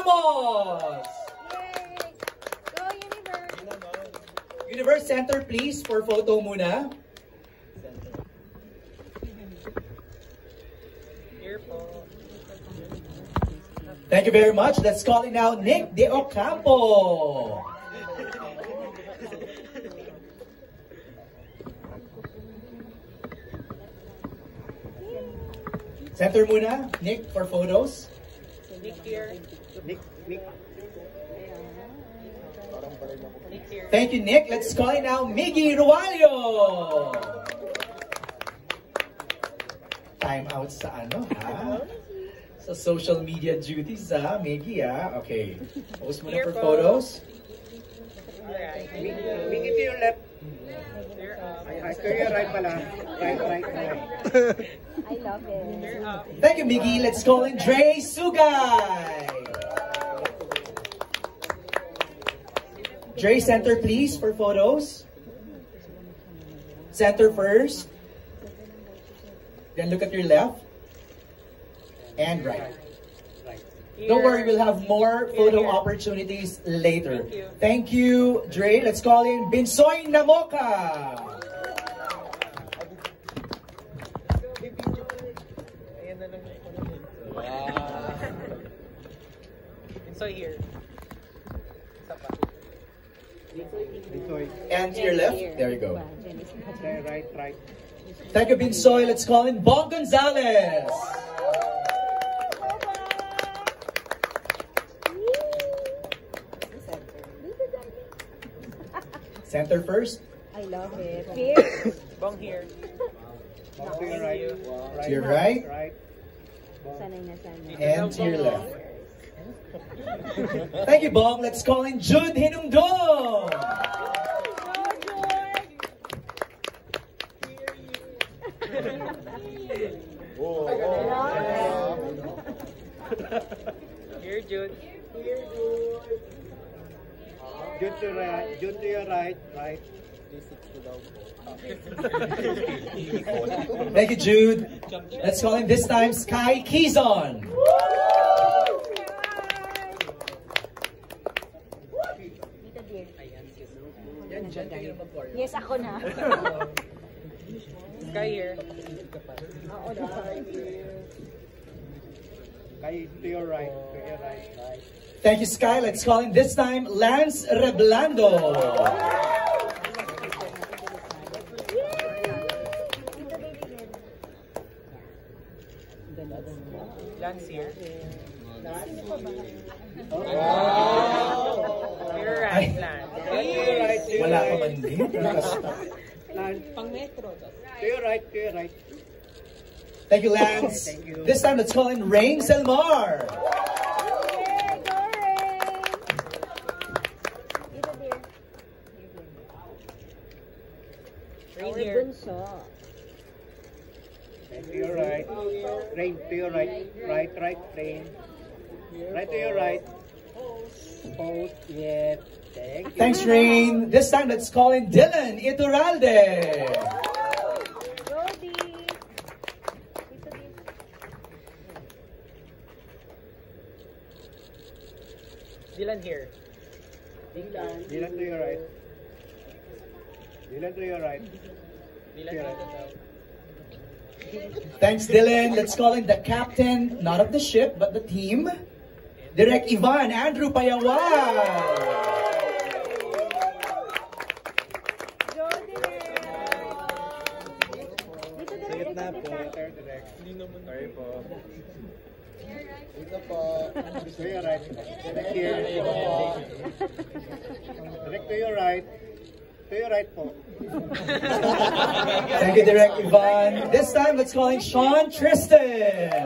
Ramos! Yay! Go, Universe! Universe Center, please, for photo muna. Thank you very much. Let's call in now Nick De Ocampo. Center muna, Nick, for photos. Nick here. Nick. Thank you, Nick. Let's call in now Miggy Rualio. Time out sa ano, ha? Sa social media duties, ha? Miggy, ha? Okay. Post muna for photos. Miggy to your left. To your right pala. Right. I love it. Thank you, Miggy. Let's call in Dre Sugay. Dre, center please for photos. Center first. Then look at your left. And right. Don't worry, we'll have more photo opportunities later. Thank you, Dre. Let's call in Binsoy Namoka. So here. And to your left. There you go. Right. Thank you, Binsoy. Let's call in Bong Gonzalez. Center first. I love it. Here. Bong here. To your right. To your right. Right. Sanay na sanay. And to your left. Thank you, Bong. Let's call in Jude Hinungdong. Here, Jude. Jude to your right. Thank you, Jude. Let's call in this time Sky Quezon. Yes, ako na. Sky here. Oo, dapat. To your right. Thank you, Sky. Let's call in this time Lance Reblando. Lance here. You're right, Lance. Wala ka man din. Pang metro. To your right. Thank you, Lance. Thank you. This time, let's call in Rain Selmar. Yay! Go, Rain! Dito, dear. Rain Our here. bunso. To your right. Rain to your right. Right. Rain. Right to your right. Post. Yes. Thank you. Thanks, Rain. This time, let's call in Dylan Iturralde. Go, Dee. Dito, dear. Dylan here. Dylan to your right. Dylan dito daw. Thanks, Dylan. Let's call in the captain, not of the ship, but the team. Direct Ivan, Andrew Payawal. Go, dear. Dito, dear. Na po. Sorry po. Dito po. To your right. Direct here. Direct to your right. To your right po. Thank you, Direct Ivan. This time, let's call in Sean Tristan.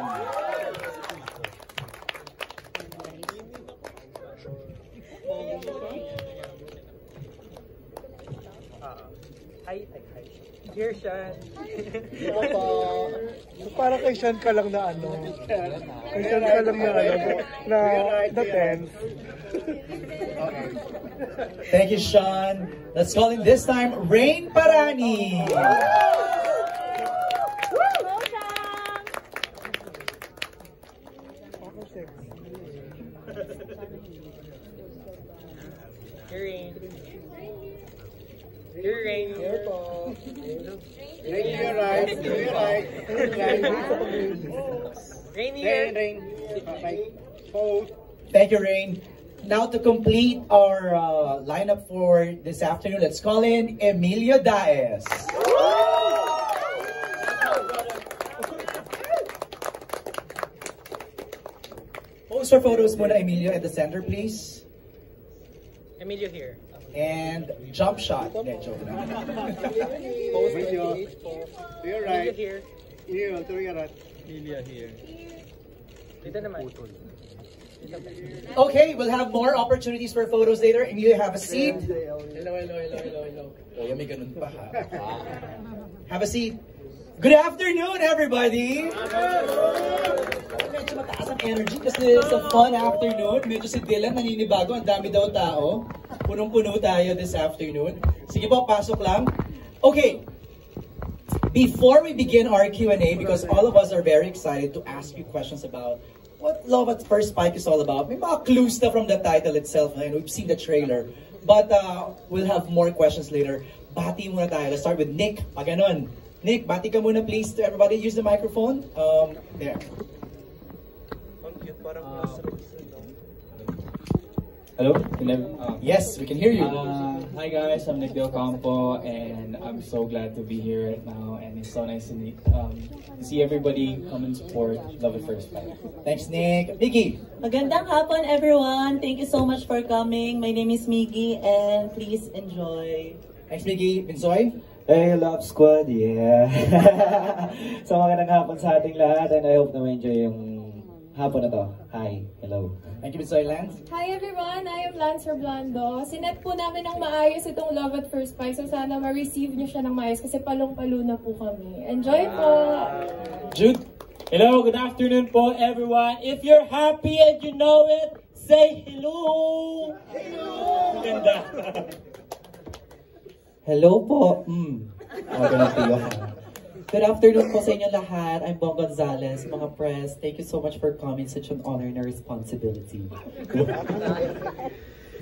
Hi. Here, Sean. Para kay Sean ka lang na ano. Kay Sean ka lang na ano. Na tense. Thank you, Sean. Let's call in this time Rain Parani. Go, Sam. Rain to your right. To your right. Right. Rain here. Rain. Right. Pose. Thank you, Rain. Now to complete our lineup for this afternoon, let's call in Emilio Daes. Pose for photos muna, Emilio, at the center, please. Emilio here. And jump shot. Hindi, joke lang. Pose Emilio. 28 po. To your Emilio right. here. Emilio, to your right. Emilio here. Dito naman. Okay, we'll have more opportunities for photos later. Emilio, have a seat. Hello. Oh, may ganun pa ha. Have a seat. Good afternoon, everybody! Medyo mataas ang energy kasi it's a fun afternoon. Medyo si Dylan naninibago. Ang dami daw tao. Punong-puno tayo this afternoon. Sige po, pasok lang. Okay. Before we begin our Q&A, because all of us are very excited to ask you questions about what Love at First Spike is all about. May mga clues na from the title itself. And we've seen the trailer. But we'll have more questions later. Bati muna tayo. Let's start with Nick. Pag ganon. Nick, bati ka muna please to everybody. Use the microphone. There. Hello? Yes, we can hear you. Hi guys, I'm Nick Del Campo and I'm so glad to be here right now and it's so nice to see everybody come and support Love at First Spike. Thanks, Nick. Miggy. Magandang hapon everyone. Thank you so much for coming. My name is Miggy and please enjoy. Thanks, Miggy. Binsoy. Hey, Love Squad, yeah. So magandang hapon sa ating lahat and I hope na ma-enjoy yung hapon na to. Hi, hello. Thank you, Binsoy. Lance. Hi everyone, I am Lance Orlando. Sinet po namin ng maayos itong Love at First Spike, so sana ma-receive niyo siya ng maayos kasi palong-palo na po kami. Enjoy po! Jude. Hello, good afternoon po everyone. If you're happy and you know it, say hello! Hello! Ganda. Hello po. Good afternoon po sa inyo lahat. I'm Bong Gonzalez, mga press. Thank you so much for coming. Such an honor and a responsibility.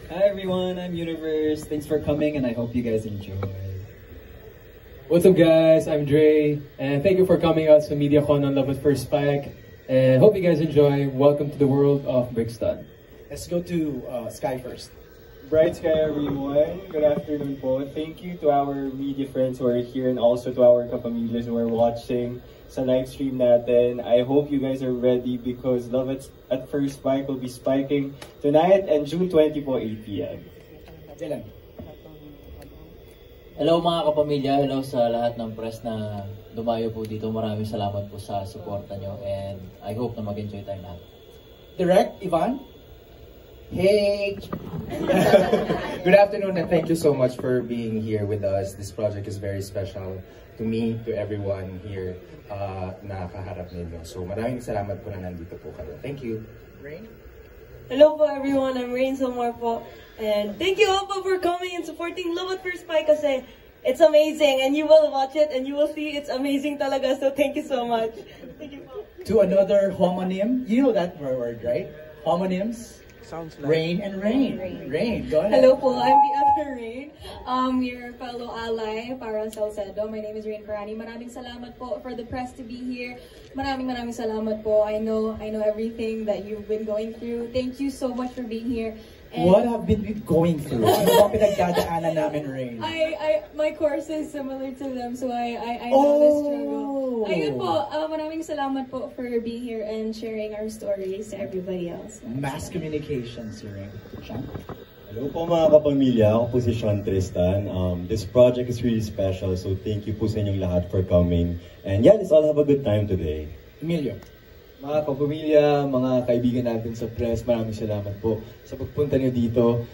Hi everyone, I'm Universe. Thanks for coming and I hope you guys enjoy. What's up guys, I'm Dre and thank you for coming out to MediaCon on Love at First Spike and hope you guys enjoy. Welcome to the world of Brixton. Let's go to Sky first. Bright Sky everyone, good afternoon po. Thank you to our media friends who are here and also to our kapamilyas who are watching sa live stream natin. I hope you guys are ready because Love at First Spike will be spiking tonight and June 20 po, 8 p.m. Dylan. Hello mga kapamilya, hello sa lahat ng press na dumayo po dito. Maraming salamat po sa suporta nyo and I hope na mag-enjoy tayo lahat. Direct, Ivan. Hey! Good afternoon and thank you so much for being here with us. This project is very special to me, to everyone here na kaharap ninyo. So maraming salamat po na nandito po kayo. Thank you. Rain? Hello po everyone, I'm Rain Somar po. And thank you all po for coming and supporting Love at First Spike kasi it's amazing and you will watch it and you will see it's amazing talaga. So thank you so much. Thank you po. To another homonym. You know that word, right? Homonyms. Sounds like Rain and Rain. Rain, go ahead. Hello po, I'm the other Rain. Your fellow ally para Salcedo. My name is Rain Parani. Maraming salamat po for the press to be here. Maraming salamat po. I know everything that you've been going through. Thank you so much for being here. And what have been we going through? Ano ba pinagdadaanan namin, Rain? my course is similar to them, so I know the struggle. Ayun po, maraming salamat po for being here and sharing our stories to everybody else. Mass communications, Rain. Sean? Hello po mga kapamilya, ako po si Sean Tristan. This project is really special, so thank you po sa inyong lahat for coming. And yeah, let's all have a good time today. Emilio. Mga kapamilya, mga kaibigan natin sa press, maraming salamat po sa pagpunta niyo dito.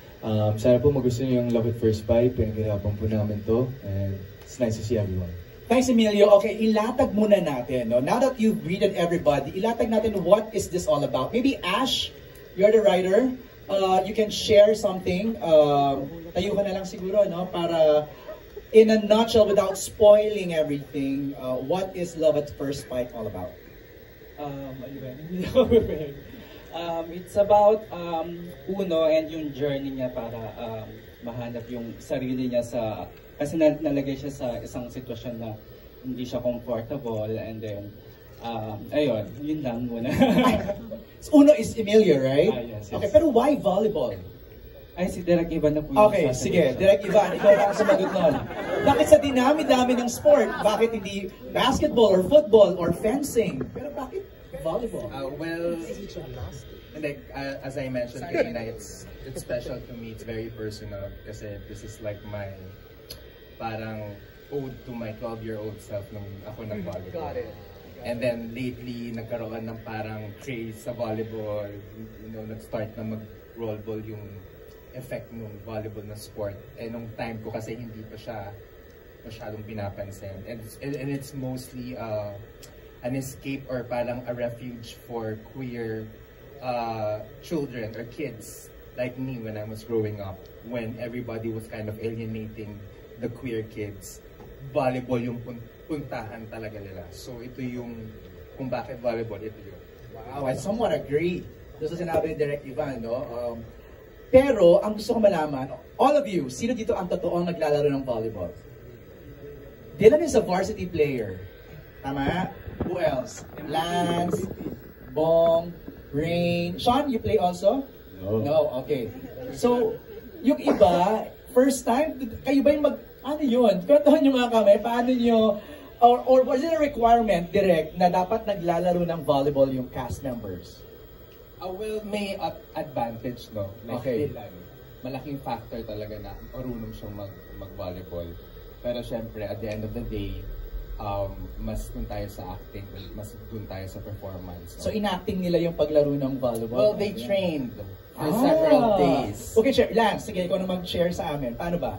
Sana po magustuhan niyo yung Love at First Spike, pinag-irapan po namin to. And it's nice to see everyone. Thanks, Emilio. Okay, ilatag muna natin. No? Now that you've greeted everybody, ilatag natin what is this all about. Maybe Ash, you're the writer. You can share something. Tayo ka na lang siguro, no? Para in a nutshell, without spoiling everything, what is Love at First Spike all about? It's about Uno and yung journey niya para mahanap yung sarili niya sa Kasi nalagay siya sa isang sitwasyon na hindi siya comfortable, and then ayun, yun lang muna. Uno is Emilia, right? Yes. Okay, pero why volleyball? Ay, si Direk Ivan na po yung Okay, sasagot. sige. Direk Ivan, ikaw na ang sumagot nun. Bakit sa dinami-dami ng sport? Bakit hindi basketball or football or fencing? Pero bakit volleyball? Well, like as I mentioned kanina, it's special to me. It's very personal kasi this is like my parang ode to my 12-year-old self nung ako nag-volleyball. Got it. And then lately, nagkaroon ng parang craze sa volleyball. You know, nag-start na mag-roll ball yung effect ng volleyball na sport. Eh, nung time ko kasi hindi pa siya masyadong pinapansin. And it's mostly an escape or parang a refuge for queer children or kids like me when I was growing up. When everybody was kind of alienating the queer kids, volleyball yung puntahan talaga nila. So ito yung, kung bakit volleyball, ito yun. Wow, I somewhat agree. Doon sa sinabi ni Direk Ivan, no? Pero, ang gusto ko malaman, all of you, sino dito ang totoong naglalaro ng volleyball? Dylan is a varsity player. Tama? Who else? Lance, Bong, Rain. Sean, you play also? No. No, okay. So, yung iba, first time, kayo ba yung ano yun? Kwentuhan nyo nga kami, paano nyo, or was it a requirement, direct, na dapat naglalaro ng volleyball yung cast members? Well, may advantage, no? Like, Okay. Malaking factor talaga na marunong siyang mag-volleyball. Pero syempre, at the end of the day, mas dun tayo sa acting, mas dun tayo sa performance. So, inacting nila yung paglaro ng volleyball? Well, they trained for several days. Okay, share. Lance, sige, ikaw na mag-share sa amin. Paano ba?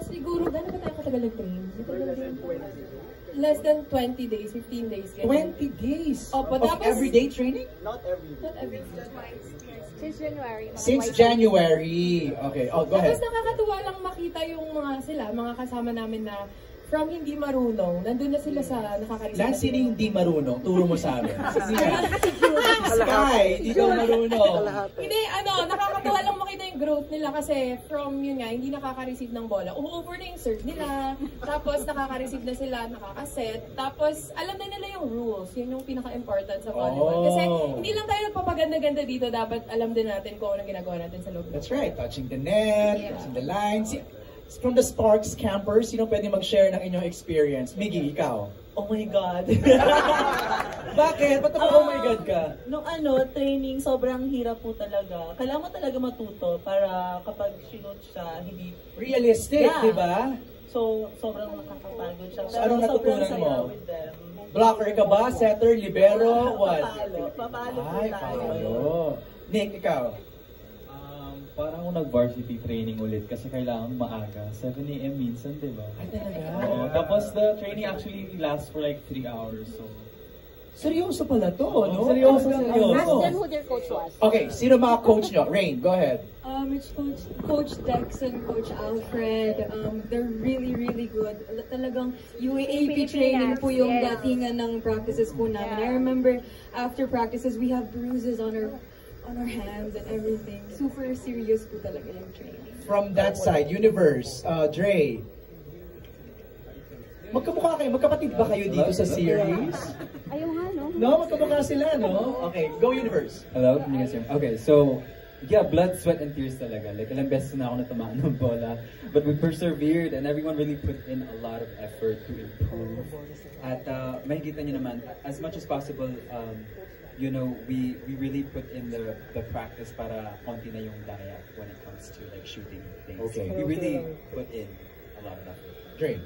Siguro, gano'n ba tayo katagal nag-train? Less than 20 days, 15 days. Ganyan. 20 days? Opo, Of tapos, everyday training? Not every day. Since January. Since January. Okay, go ahead. Tapos nakakatuwa lang makita yung mga kasama namin na from hindi marunong, nandun na sila sa nakaka-receive. Lance, sino yung hindi marunong? Turo mo sa amin. Sky, hindi daw marunong. Hindi, nakakatuwa lang makita yung growth nila kasi from yun nga, hindi nakaka-receive ng bola. Over na yung serve nila, tapos nakaka-receive na sila, nakaka-set, tapos alam na nila yung rules. Yun yung pinaka-important sa volleyball. Kasi hindi lang tayo nagpapaganda-ganda dito, dapat alam din natin kung anong ginagawa natin sa loob. That's right. Touching the net, touching the lines. From the Sparks campers, sino pwede mag-share ng inyong experience? Miggy, ikaw. Oh my God. Bakit? Ba't oh my God ka? Nung training, sobrang hirap po talaga. Kailangan mo talaga matuto para kapag sinut siya, hindi... Realistic, yeah. Di ba? So, sobrang nakakapagod siya. So, anong natutunan mo? With them. Blocker ka ba? Setter? Libero? What? Papalo po Ay, tayo. papalo. Nick, ikaw? Parang ako nag-varsity training ulit kasi kailangan maaga. 7 a.m. minsan, di ba? Ay, talaga? Tapos the training actually lasts for like 3 hours. So, seryoso pala to, no? Seryoso. Ask them who their coach was. Okay, sino mga coach nyo? Rain, go ahead. It's Coach Dex and Coach Alfred. They're really, really good. Talagang UAAP training po yung datingan ng practices po namin. I remember after practices, we have bruises on our hands and everything. Super serious po talaga yung training. From that side, Universe, Dre. Magkamukha kayo, magkapatid ba kayo dito sa series? Ayaw nga, no? No, magkamukha sila, no? Okay, go Universe. hello? Can you guys hear me? Okay, so, yeah, blood, sweat, and tears talaga. Like, ilang beses na ako natamaan ng bola. But we persevered and everyone really put in a lot of effort to improve. At makikita nyo naman, as much as possible, you know, we really put in the practice para konti na yung daya when it comes to like shooting things. Okay. We really put in a lot of effort. Dre.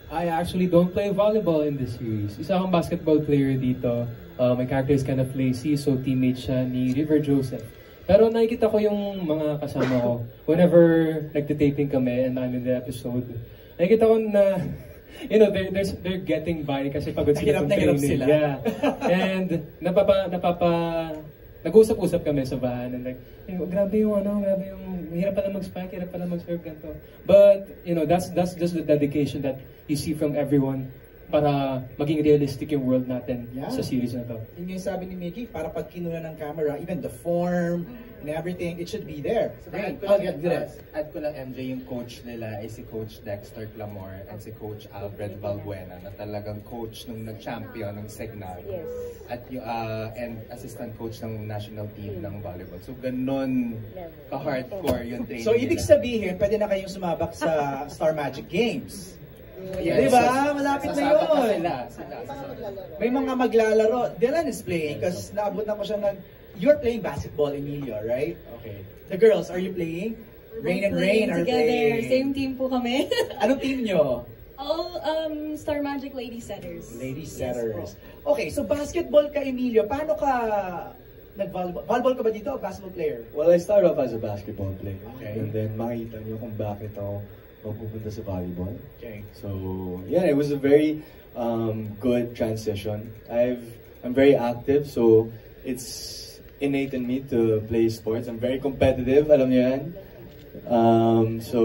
I actually don't play volleyball in this series. Isa akong basketball player dito. My character is kind of lazy, so teammate siya ni River Joseph. Pero nakikita ko yung mga kasama ko. Whenever nagtitaping kami and I'm in the episode, nakikita ko na you know, they're getting by kasi pagod sila sa training. Sila. Yeah. And nag-usap-usap kami sa bahan and like, grabe yung hirap pala mag-spike, hirap pala mag-serve ganito. But, you know, that's just the dedication that you see from everyone. para maging realistic yung world natin sa series na to. Yun yung sabi ni Mickey, para pag kinuna ng camera, even the form and everything, it should be there. Add ko lang, MJ, yung coach nila ay si Coach Dexter Clamor and si Coach Alfred Valbuena na talagang coach nung nag-champion ng Signal. At yung and assistant coach ng national team ng volleyball. So ganun ka-hardcore yung training. So ibig sabihin, pwede na kayong sumabak sa Star Magic Games. Yes. Diba? Malapit na yun. May mga maglalaro. Dylan is playing because naabot na ko siya ng... You're playing basketball, Emilio, right? Okay. The girls, are you playing? Rain and Rain are together. playing. Same team po kami. Anong team nyo? All Star Magic Lady Setters. Lady Setters. Okay, so basketball ka, Emilio. Paano ka nag-volleyball? Volleyball ka ba dito o basketball player? Well, I started off as a basketball player. Okay. And then makita niyo kung bakit ako mapupunta sa volleyball. Okay. So, yeah, it was a very good transition. I'm very active, so it's innate in me to play sports. I'm very competitive, alam niyo yan. So,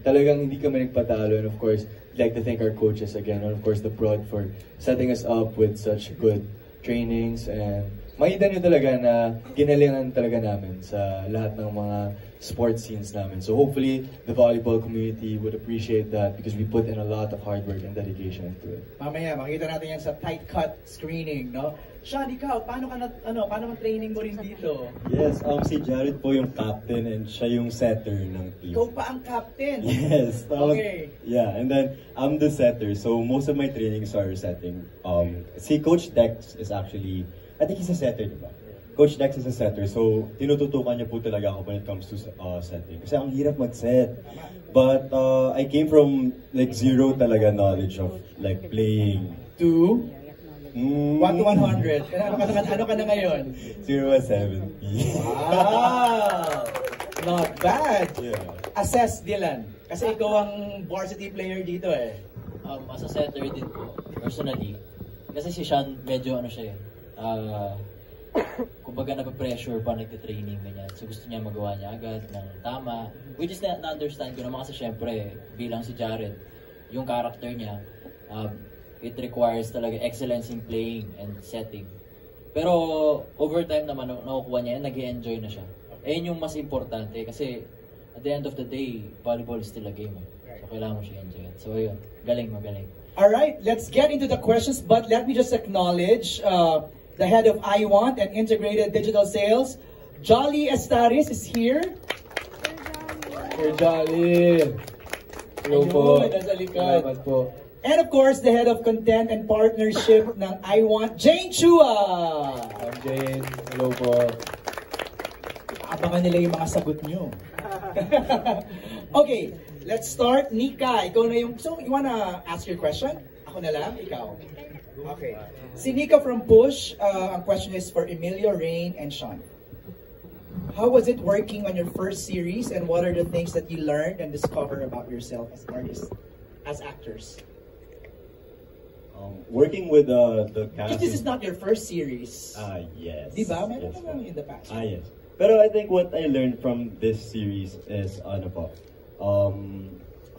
talagang hindi kami nagpatalo. And of course, I'd like to thank our coaches again, and of course the prod for setting us up with such good trainings. And makita niyo talaga na ginalingan talaga namin sa lahat ng mga sports scenes namin. So hopefully, the volleyball community would appreciate that because we put in a lot of hard work and dedication into it. Mamaya, makita natin yan sa tight cut screening, no? Sean, ikaw, paano paano training mo rin dito? Yes, si Jared po yung captain and siya yung setter ng team. Ikaw pa ang captain? Yes. Okay. Yeah, and then I'm the setter, so most of my trainings are setting. Si Coach Dex is actually, I think he's a setter, diba? Coach Dex is a setter, so tinututukan niya po talaga ako when it comes to setting. Kasi ang hirap mag-set. But I came from like zero talaga knowledge of like playing. To? 1 to 100. Ano ka na ngayon? 0 to 70. Wow! Not bad. Yeah. Assess, Dylan. Kasi ikaw ang varsity player dito eh. As a setter din po, personally. Kasi si Sean, medyo kumbaga nape-pressure pa nagte-training ganyan. So gusto niya magawa niya agad ng tama. Which is na-understand ko naman kasi syempre bilang si Jared, yung character niya, it requires talaga excellence in playing and setting. Pero over time naman nakukuha niya, nag-e-enjoy na siya. Ayun yung mas importante kasi at the end of the day, volleyball is still a game. So kailangan mo siya enjoy. So ayun, magaling. Alright, let's get into the questions, but let me just acknowledge the head of iWant and Integrated Digital Sales, Jolly Estaris is here. Sir Jolly. Hello po. Salamat po. And of course, the head of Content and Partnership ng iWant, Jane Chua. I'm Jane. Hello po. Abangan nila yung mga sagot nyo. Okay, let's start. Nika, ikaw na yung... So, you wanna ask your question? Ako na lang? Ikaw? Okay. Si Nika from Push, ang question is for Emilio, Rain, and Sean. How was it working on your first series, and what are the things that you learned and discovered about yourself as artists, as actors? Working with the cast. Because this is not your first series. Yes. Diba? Meron naman in the past. Yes. Pero I think what I learned from this series is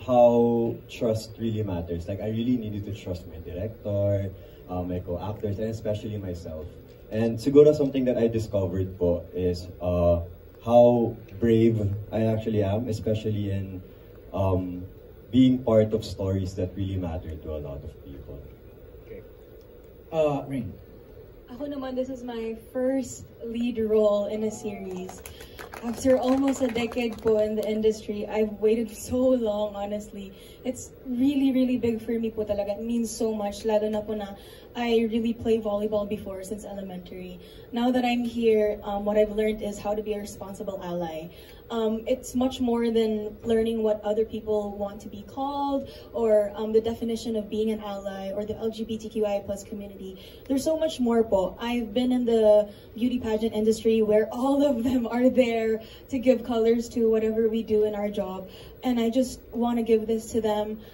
how trust really matters. Like I really needed to trust my director, my co-actors, and especially myself. And siguro something that I discovered po is how brave I actually am, especially in being part of stories that really matter to a lot of people. Okay. Rain. Ako naman, this is my first lead role in a series. After almost a decade po in the industry, I've waited so long, honestly. It's really, really big for me po talaga. It means so much, lalo na po na I really played volleyball before since elementary. Now that I'm here, what I've learned is how to be a responsible ally. It's much more than learning what other people want to be called or the definition of being an ally or the LGBTQI+ community. There's so much more po. I've been in the beauty pageant industry where all of them are there to give colors to whatever we do in our job. And I just want to give this to them.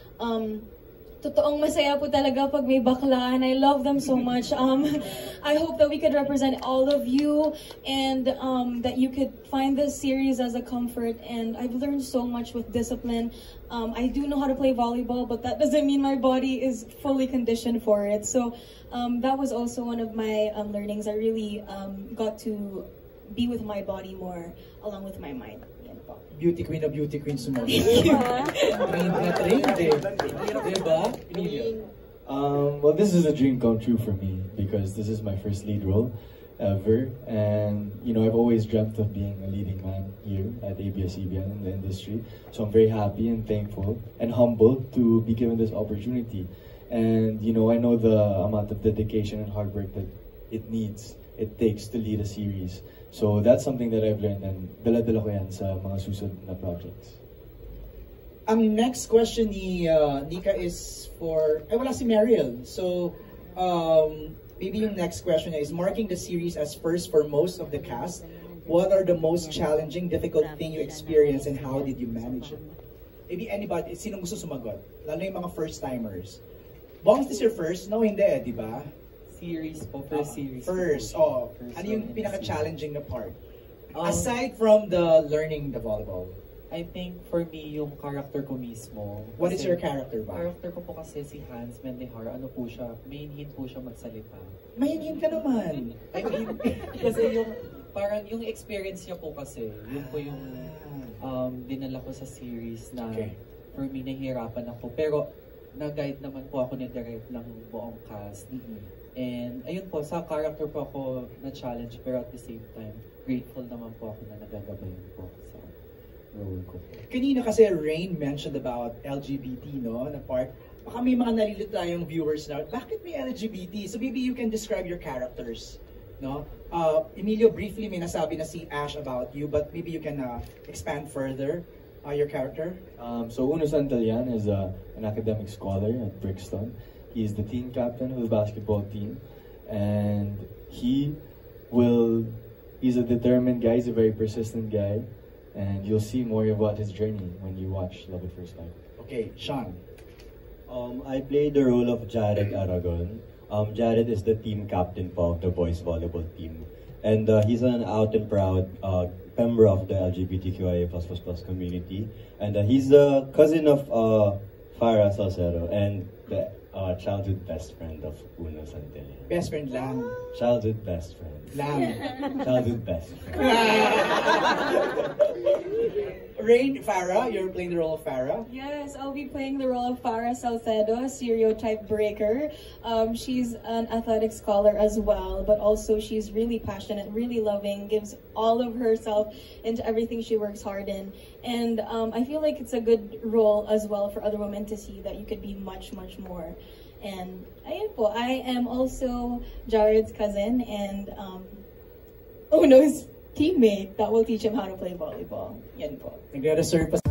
totoong masaya po talaga pag may bakla, and I love them so much. I hope that we could represent all of you, and that you could find this series as a comfort. And I've learned so much with discipline. I do know how to play volleyball, but that doesn't mean my body is fully conditioned for it. So that was also one of my learnings. I really got to be with my body more along with my mind. Beauty queen of beauty queens mo. Trained na trained eh. Diba? Well, this is a dream come true for me because this is my first lead role ever, and you know, I've always dreamt of being a leading man here at ABS-CBN in the industry. So I'm very happy and thankful and humbled to be given this opportunity. And you know, I know the amount of dedication and hard work that it takes to lead a series. So that's something that I've learned, and dala-dala ko yan sa mga susunod na projects. Ang next question ni Nika is for, wala si Mariel. So, maybe yung next question is, marking the series as first for most of the cast, what are the most challenging, difficult thing you experienced and how did you manage it? Maybe anybody, sinong gusto sumagot? Lalo yung mga first-timers. Bong, is this your first? No, hindi eh, di ba? Series po, first series. First, ano yung pinaka-challenging na part? Aside from the learning the volleyball. I think for me, yung character ko mismo. What is your character ba? Character ko po kasi si Hans Mendehar, ano po siya, mainhin po siya magsalita. Mainhin ka naman! I mean, kasi yung, parang yung experience niya po kasi, yun po yung dinala ko sa series na for me, nahihirapan ako. Pero, nag-guide naman po ako ni Direct ng buong cast. And ayun po, sa character po ako na-challenge, pero at the same time, grateful naman po ako na nagagabayan po sa role ko. Kanina kasi Rain mentioned about LGBT, no? Na part, baka may mga nalilito tayong viewers na, bakit may LGBT? So maybe you can describe your characters, no? Emilio, briefly may nasabi na si Ash about you, but maybe you can expand further your character. So Uno Santillan is an academic scholar at Brixton. He's the team captain of the basketball team, and he's a determined guy, he's a very persistent guy, and you'll see more about his journey when you watch Love at First Sight. Okay, Sean. I played the role of Jared Aragon. Jared is the team captain of the boys volleyball team, and he's an out and proud member of the LGBTQIA++ community, and he's the cousin of Farah Salcero and the childhood best friend of Uno Santillan. Best friend lang. Childhood best friend. Lang. Childhood best friend. Rain, Farah, you're playing the role of Farah? Yes, I'll be playing the role of Farah Salcedo, a stereotype breaker. She's an athletic scholar as well, but also she's really passionate, really loving, gives all of herself into everything she works hard in. And I feel like it's a good role as well for other women to see that you could be much, much more. And ayun po, I am also Jared's cousin and Uno's teammate that will teach him how to play volleyball. Yan po. Nagre-reserve pa